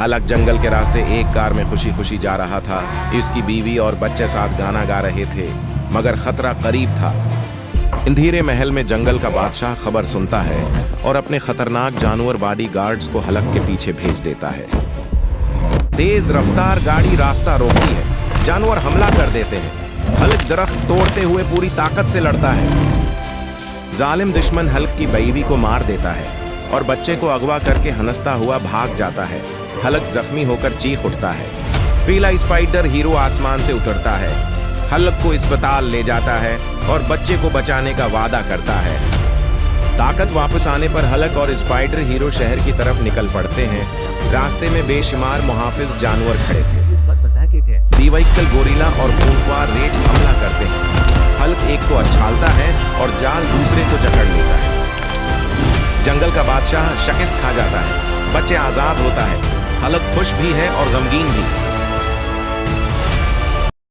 हलक जंगल के रास्ते एक कार में खुशी खुशी जा रहा था। उसकी बीवी और बच्चे साथ गाना गा रहे थे, मगर खतरा करीब था। अंधेरे महल में जंगल का बादशाह खबर सुनता है और अपने खतरनाक जानवर बॉडी गार्ड्स को हलक के पीछे भेज देता है। तेज रफ्तार गाड़ी रास्ता रोकती है, जानवर हमला कर देते हैं। हलक दरख्त तोड़ते हुए पूरी ताकत से लड़ता है। जालिम दुश्मन हलक की बीवी को मार देता है और बच्चे को अगवा करके हंसता हुआ भाग जाता है। हलक जख्मी होकर चीख उठता है। पीला स्पाइडर हीरो आसमान से उतरता है, हलक को अस्पताल ले जाता है और बच्चे को बचाने का वादा करता है। ताकत वापस आने पर हलक और स्पाइडर हीरो शहर की तरफ निकल पड़ते हैं। रास्ते में बेशुमार मुहाफिज जानवर खड़े थे। दीवाइकल गोरिल्ला और खूंखार रेज हमला करते हैं। हलक एक को अछालता है और जाल दूसरे को जकड़ लेता है। जंगल का बादशाह शिकस्त खा जाता है, बच्चे आजाद होता है। हलक खुश भी है और गमगीन भी।